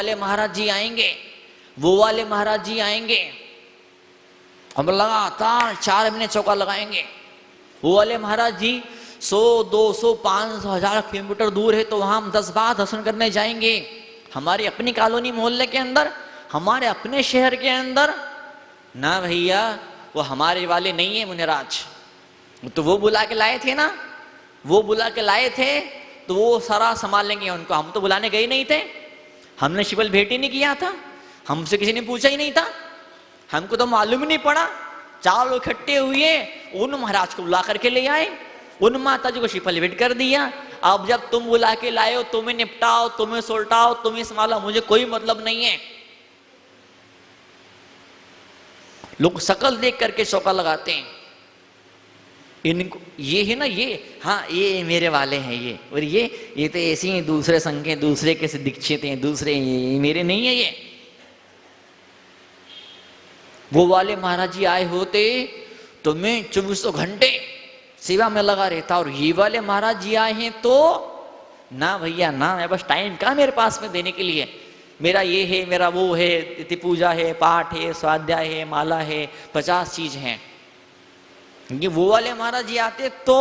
वाले महाराज जी आएंगे, वो वाले महाराज जी आएंगे, हम लगातार 4 महीने चौका लगाएंगे। वो वाले महाराज जी 100, 200, 500, 1000 किलोमीटर दूर है तो वहां हम 10 बार दर्शन करने जाएंगे। हमारी अपनी कॉलोनी मोहल्ले के अंदर, हमारे अपने शहर के अंदर ना भैया, वो हमारे वाले नहीं है मुनिराज। तो वो बुला के लाए थे ना, वो बुला के लाए थे तो वो सारा संभाल लेंगे उनको। हम तो बुलाने गए नहीं थे, हमने शिवल भेंट ही नहीं किया था, हमसे किसी ने पूछा ही नहीं था, हमको तो मालूम ही नहीं पड़ा। 4 लोग इकट्ठे हुए, उन महाराज को बुला करके ले आए, उन माता जी को शिफल भेंट कर दिया। अब जब तुम बुला के लाए हो, तुम्हें निपटाओ, तुम्हें सुलटाओ, तुम्हें संभालो, मुझे कोई मतलब नहीं है। लोग शकल देख करके चौका लगाते हैं। इनको ये है ना, ये हाँ ये मेरे वाले हैं ये, और ये तो ऐसे ही दूसरे संघ के, दूसरे के से दीक्षित हैं, दूसरे ये मेरे नहीं है ये। वो वाले महाराज जी आए होते तो मैं 24 घंटे सेवा में लगा रहता, और ये वाले महाराज जी आए हैं तो ना भैया ना, मैं बस टाइम कहाँ मेरे पास में देने के लिए। मेरा ये है, मेरा वो है, तिथि पूजा है, पाठ है, स्वाध्याय है, माला है, 50 चीज हैं। ये वो वाले महाराज जी आते तो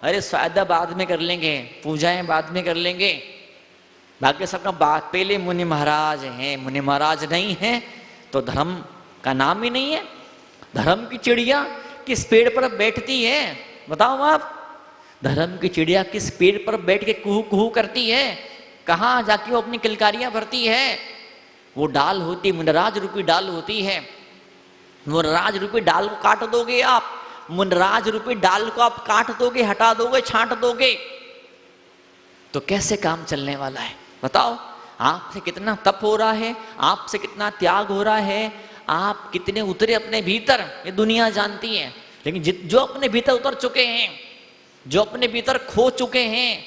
अरे स्वाध्याय बाद में कर लेंगे, पूजाएं बाद में कर लेंगे, बाकी सबका बात पहले। मुनि महाराज हैं, मुनि महाराज नहीं है तो धर्म का नाम ही नहीं है। धर्म की चिड़िया किस पेड़ पर बैठती है बताओ आप? धर्म की चिड़िया किस पेड़ पर बैठ के कुहू कुहू करती है? कहाँ जाके वो अपनी किलकारियां भरती है? वो डाल होती, मुनराज रूपी डाल होती है। मुनराज रूपी डाल को काट दोगे आप, मुनराज रूपी डाल को आप काट दोगे, हटा दोगे, छांट दोगे तो कैसे काम चलने वाला है बताओ? आपसे कितना तप हो रहा है, आपसे कितना त्याग हो रहा है, आप कितने उतरे अपने भीतर, ये दुनिया जानती है। लेकिन जो अपने भीतर उतर चुके हैं, जो अपने भीतर खो चुके हैं,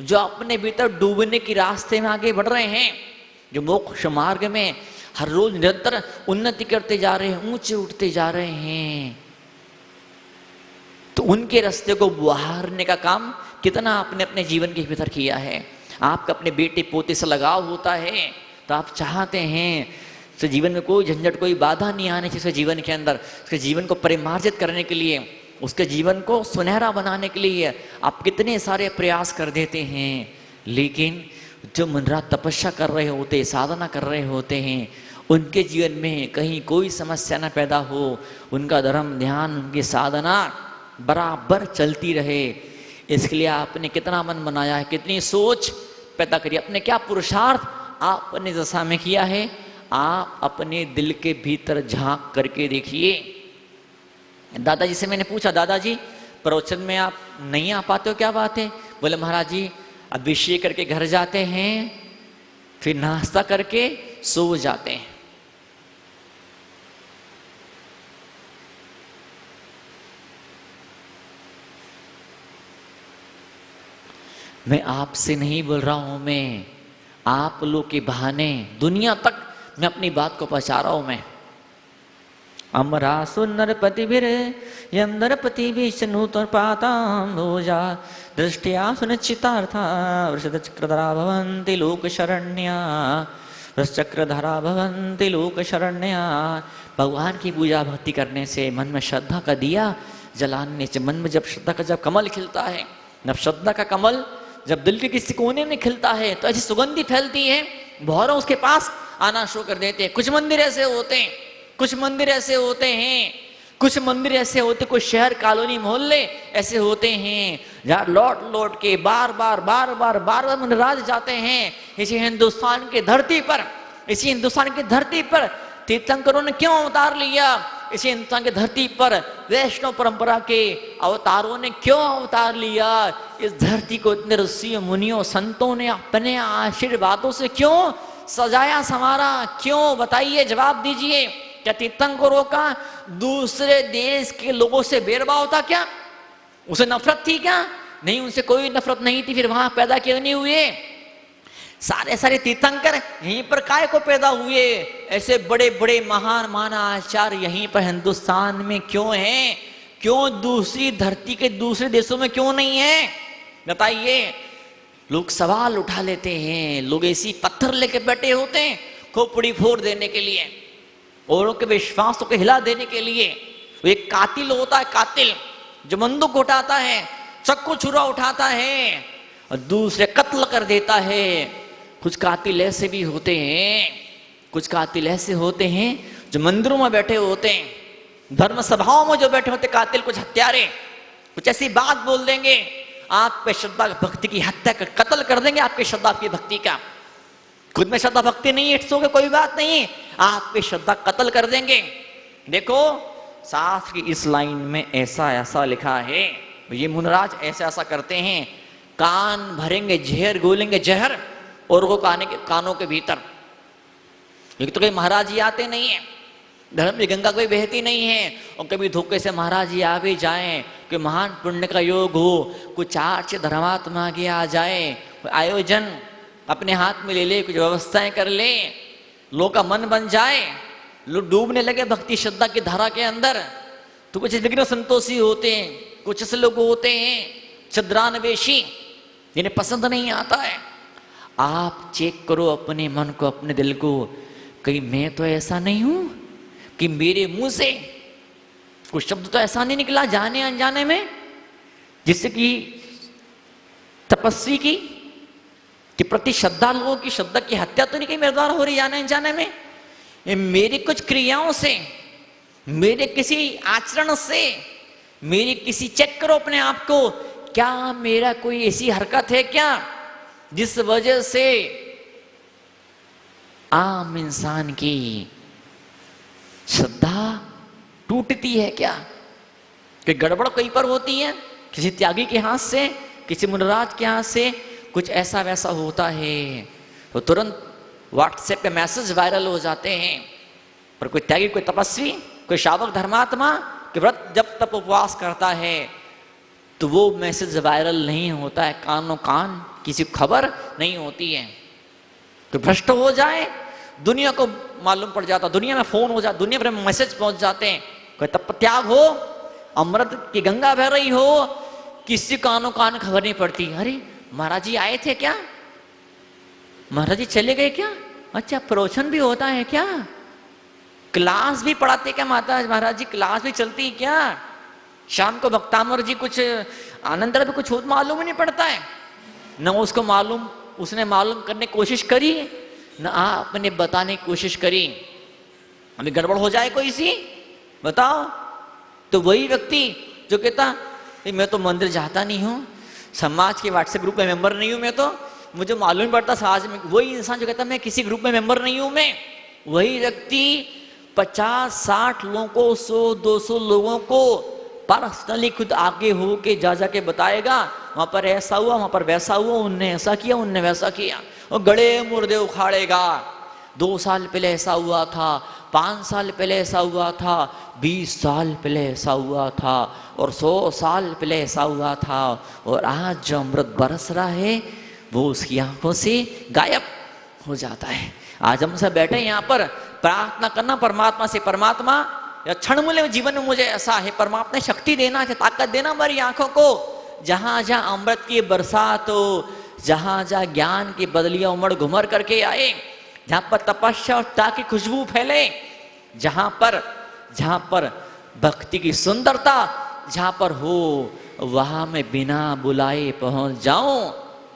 जो अपने भीतर डूबने की रास्ते में आगे बढ़ रहे हैं, जो मोक्ष मार्ग में हर रोज निरंतर उन्नति करते जा रहे हैं, ऊंचे उठते जा रहे हैं, तो उनके रास्ते को बहारने का काम कितना आपने अपने जीवन के भीतर किया है। आपका अपने बेटे पोते से लगाव होता है तो आप चाहते हैं तो जीवन में कोई झंझट, कोई बाधा नहीं आने चाहिए जीवन के अंदर। उसके जीवन को परिमार्जित करने के लिए, उसके जीवन को सुनहरा बनाने के लिए आप कितने सारे प्रयास कर देते हैं। लेकिन जो मुनिराज तपस्या कर रहे होते, साधना कर रहे होते हैं, उनके जीवन में कहीं कोई समस्या न पैदा हो, उनका धर्म, ध्यान, उनकी साधना बराबर चलती रहे, इसके लिए आपने कितना मन बनाया है, कितनी सोच पैदा करी, अपने क्या पुरुषार्थ आपने दशा में किया है। आप अपने दिल के भीतर झांक करके देखिए। दादाजी से मैंने पूछा, दादाजी प्रवचन में आप नहीं आ पाते हो, क्या बात है? बोले महाराज जी अभिषेक करके घर जाते हैं, फिर नाश्ता करके सो जाते हैं। मैं आपसे नहीं बोल रहा हूं, मैं आप लोग के बहाने दुनिया तक मैं अपनी बात को पहुंचा रहा हूं। मैं अमरासु नरपति भीर यम नरपति विष्णु पाताम भोजा दृष्टिया सुनिश्चितार्था वृषद चक्रधरा भवन्ति लोक शरण्या, वृष चक्रधरा भवन्ति लोक शरण्या। भगवान की पूजा भक्ति करने से, मन में श्रद्धा का दिया जलाने से, मन में जब श्रद्धा का जब कमल खिलता है, जब श्रद्धा का कमल जब दिल के किसी कोने में खिलता है तो ऐसी सुगंधी फैलती है, भौरों उसके पास आना शुरू कर देते हैं। कुछ मंदिर ऐसे होते हैं, कुछ मंदिर ऐसे होते हैं, कुछ मंदिर ऐसे होते, कुछ शहर, कॉलोनी, मोहल्ले ऐसे होते हैं जहाँ लौट लौट के बार बार मुनिराज जाते हैं। इसी हिंदुस्तान की धरती पर, इसी हिंदुस्तान की धरती पर तीर्थंकरों ने क्यों अवतार लिया? इसी हिंदुस्तान की धरती पर वैष्णव परंपरा के अवतारों ने क्यों अवतार लिया? इस धरती को इतने ऋषियों, मुनियों, संतों ने अपने आशीर्वादों से क्यों सजाया संवारा? क्यों? बताइए, जवाब दीजिए। क्या तीर्थंकरों का दूसरे देश के लोगों से भेदभाव था क्या? उसे नफरत थी क्या? नहीं, उनसे कोई नफरत नहीं थी, फिर वहां पैदा क्यों नहीं हुए? सारे तीर्थंकर यहीं पर काय को पैदा हुए? ऐसे बड़े बड़े महान आचार्य यहीं पर हिंदुस्तान में क्यों हैं? क्यों दूसरी धरती के दूसरे देशों में क्यों नहीं है? बताइए। लोग सवाल उठा लेते हैं, लोग ऐसी पत्थर लेके बैठे होते हैं खोपड़ी फोड़ देने के लिए, औरों के विश्वासों को हिला देने के लिए। वो एक कातिल होता है, कातिल जो बंदूक उठाता है, चक्कू छुरा उठाता है और दूसरे कत्ल कर देता है। कुछ कातिल ऐसे भी होते हैं, कुछ कातिल ऐसे होते हैं जो मंदिरों में बैठे होते हैं, धर्म सभाओं में जो बैठे होते कातिल, कुछ हत्यारे, कुछ ऐसी बात बोल देंगे आप पे श्रद्धा भक्ति की हत्या कर, कत्ल कर देंगे आपकी श्रद्धा की भक्ति का। खुद में श्रद्धा भक्ति नहीं है, इट्स ओके, कोई बात नहीं, आप पे श्रद्धा कत्ल कर देंगे। देखो शास्त्र की इस लाइन में ऐसा ऐसा लिखा है, ये मुनराज ऐसा ऐसा करते हैं, कान भरेंगे जहर, गोलेंगे जहर और वो कानों के भीतर। एक तो कहीं महाराज जी आते नहीं है, धर्म की गंगा कोई बहती नहीं है, और कभी धोखे से महाराज जी आ भी जाए, कोई महान पुण्य का योग हो, कुछ आर्च धर्मात्मा आगे आ जाए, आयोजन अपने हाथ में ले ले, कुछ व्यवस्थाएं कर ले, लोग का मन बन जाए, लोग डूबने लगे भक्ति श्रद्धा की धारा के अंदर, तो कुछ विघ्न संतोषी होते हैं, कुछ ऐसे लोग होते हैं छद्रान्वेषी जिन्हें पसंद नहीं आता है। आप चेक करो अपने मन को, अपने दिल को, कहीं मैं तो ऐसा नहीं हूं कि मेरे मुंह से कुछ शब्द तो ऐसा नहीं निकला जाने अनजाने में जिससे कि तपस्वी की कि प्रति श्रद्धा लोगों की श्रद्धा की हत्या तो नहीं कहीं मेरे द्वारा हो रही जाने अनजाने में। ये मेरी कुछ क्रियाओं से, मेरे किसी आचरण से, मेरी किसी, चेक करो अपने आप को, क्या मेरा कोई ऐसी हरकत है क्या जिस वजह से आम इंसान की श्रद्धा टूटती है क्या? कि गड़बड़ कहीं पर होती है, किसी त्यागी के हाथ से, किसी मुनराज के हाथ से कुछ ऐसा वैसा होता है तो तुरंत व्हाट्सएप पे मैसेज वायरल हो जाते हैं। पर कोई त्यागी, कोई तपस्वी, कोई शावक धर्मात्मा कि व्रत जब तप उपवास करता है तो वो मैसेज वायरल नहीं होता है, कानों कान किसी खबर नहीं होती है। तो भ्रष्ट हो जाए, दुनिया को मालूम पड़ जाता, दुनिया में फोन हो जाता, दुनिया भर में मैसेज पहुंच जाते हैं, कोई तप त्याग हो, अमृत की गंगा बह रही हो, किसी कानों कान खबर नहीं पड़ती। अरे महाराज जी आए थे क्या, महाराज जी चले गए क्या, अच्छा प्रवचन भी होता है क्या, क्लास भी पढ़ाते क्या माता महाराज जी, क्लास भी चलती है क्या, शाम को भक्तामर जी कुछ आनंद भी कुछ मालूम ही नहीं पड़ता है, न उसको मालूम, उसने मालूम करने की कोशिश करी न आपने बताने की कोशिश करी। अभी गड़बड़ हो जाए कोई सी, बताओ, तो वही व्यक्ति जो कहता मैं तो मंदिर जाता नहीं हूँ, समाज के व्हाट्सएप ग्रुप में मेंबर नहीं हूँ मैं, तो मुझे मालूम नहीं पड़ता समाज में, वही इंसान जो कहता मैं किसी ग्रुप में मेंबर नहीं हूँ मैं, वही व्यक्ति 50-60 लोगों को, 100-200 लोगों को पर्सनली खुद आगे हो के जा के बताएगा, वहां पर ऐसा हुआ, वहां पर वैसा हुआ, उनने ऐसा किया, उनने वैसा किया, और गड़े मुर्दे उखाड़ेगा। 2 साल पहले ऐसा हुआ था, 5 साल पहले ऐसा हुआ था, 20 साल पहले ऐसा हुआ था, और 100 साल पहले ऐसा हुआ था, और आज जो अमृत बरस रहा है वो उसकी आंखों से गायब हो जाता है। आज हम सब बैठे यहाँ पर प्रार्थना करना परमात्मा से, परमात्मा या क्षण मूल्य जीवन में मुझे ऐसा है, परमात्मा ने शक्ति देना, ताकत देना हमारी आंखों को, जहां जहां अमृत की बरसात हो, जहां जहां ज्ञान की बदलियां उमड़ घुमर करके आए, जहां पर तपस्या और त्याग की खुशबू फैले, जहां पर भक्ति की सुंदरता जहां पर हो, वहां मैं बिना बुलाए पहुंच जाऊं।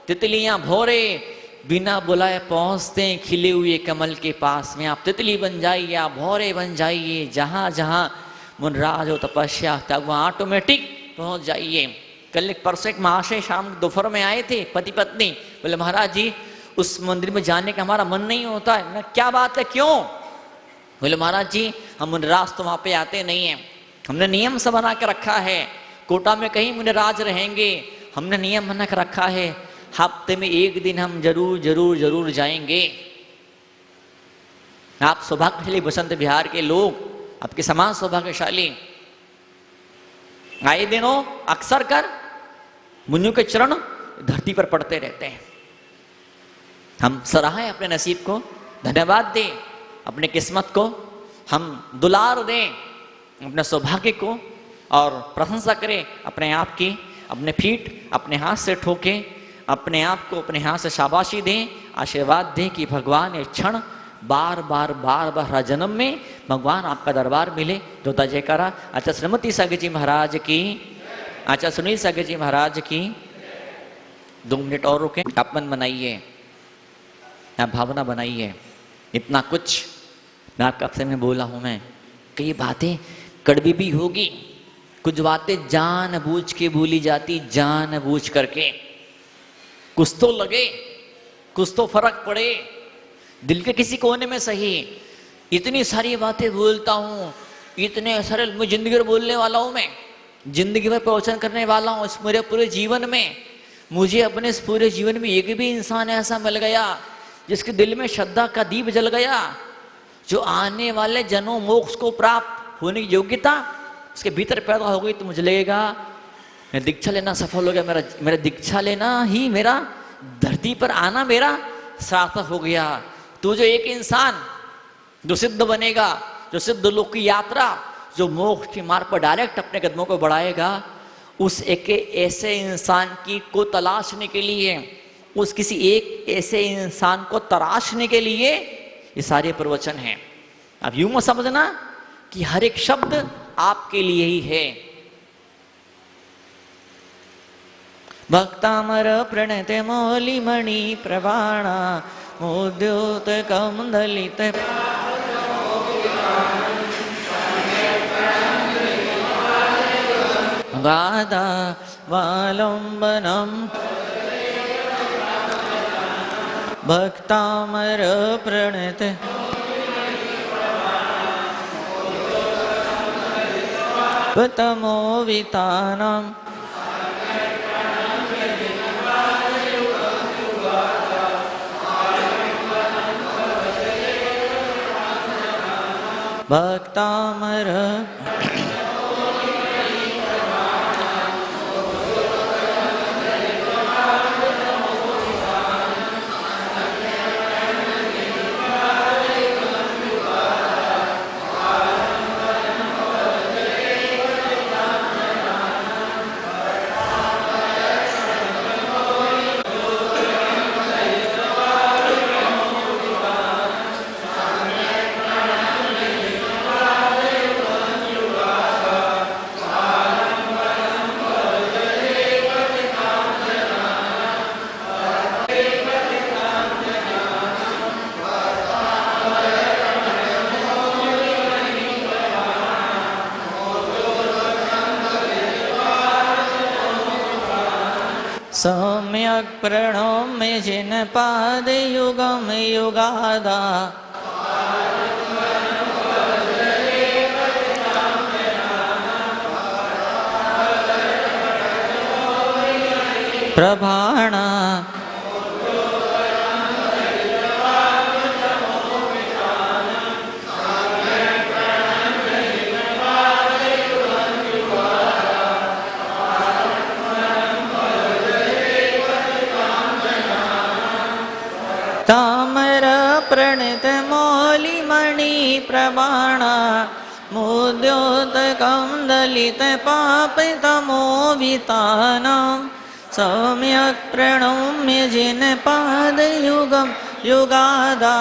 तितलियां भोरे बिना बुलाए पहुंचते हैं खिले हुए कमल के पास में, आप तितली बन जाइए, आप भौरे बन जाइए, जहां जहां मुनराज हो तपस्या तब वहां ऑटोमेटिक पहुंच जाइए। कल एक परसों एक महाशय शाम दोपहर में आए थे, पति पत्नी, बोले महाराज जी उस मंदिर में जाने का हमारा मन नहीं होता है। मैं क्या बात है, क्यों? बोले महाराज जी हम मुनराज तो वहां पे आते नहीं है, हमने नियम सा बना के रखा है, कोटा में कहीं मुनराज रहेंगे, हमने नियम बना के रखा है, हफ्ते में 1 दिन हम जरूर जरूर जरूर जाएंगे। आप सौभाग्यशाली बसंत विहार के लोग, आपके समाज सौभाग्यशाली, आए दिनों अक्सर कर मुनियों के चरण धरती पर पड़ते रहते हैं। हम सराहें अपने नसीब को, धन्यवाद दें अपने किस्मत को, हम दुलार दें अपने सौभाग्य को, और प्रशंसा करें अपने आप की, अपने फीट अपने हाथ से ठोके, अपने आप को अपने हाथ से शाबाशी दें, आशीर्वाद दें कि भगवान ये क्षण बार बार बार बार हर जन्म में भगवान आपका दरबार मिले। जोता जयकारा। अच्छा श्रीमती सागर जी महाराज की, अच्छा सुनील सागर जी महाराज की। 2 मिनट और रुके, आप मन बनाइए, आप भावना बनाइए। इतना कुछ मैं आपका आपसे में बोला हूं मैं, कई बातें कड़वी भी होगी, कुछ बातें जानबूझ के बोली जाती, जानबूझ करके। कुछ तो लगे, कुछ तो फर्क पड़े दिल के किसी कोने में सही। इतनी सारी बातें बोलता हूं, इतने सारे मैं जिंदगी भर बोलने वाला हूं, मैं जिंदगी भर प्रवचन करने वाला हूं। इस मेरे पूरे जीवन में मुझे अपने इस पूरे जीवन में एक भी इंसान ऐसा मिल गया जिसके दिल में श्रद्धा का दीप जल गया, जो आने वाले जन्मों मोक्ष को प्राप्त होने की योग्यता उसके भीतर पैदा हो गई। तो मुझे लगेगा मैं दीक्षा लेना सफल हो गया, मेरा दीक्षा लेना ही मेरा धरती पर आना मेरा सार्थक हो गया। तो जो एक इंसान जो सिद्ध बनेगा, जो सिद्ध लोक की यात्रा, जो मोक्ष के मार्ग पर डायरेक्ट अपने कदमों को बढ़ाएगा, उस एक ऐसे इंसान की को तलाशने के लिए, उस किसी एक ऐसे इंसान को तराशने के लिए ये सारे प्रवचन हैं। अब यूं मत समझना कि हर एक शब्द आपके लिए ही है। भक्तामर प्रणते मौलिमणि प्रवाणा मोद्योत कमदलित गादा वालंबनम भक्तामर प्रणते तमो वितानम भक्तामर सम्यक प्रणम्य जिन पाद युगम युगादा प्रभाणा तामर प्रणत मौलिमणि प्रबाणा मुद्योतकं दलित पापितमो वितानम् सम्यक् प्रणम्य जिन पाद युगम युगादा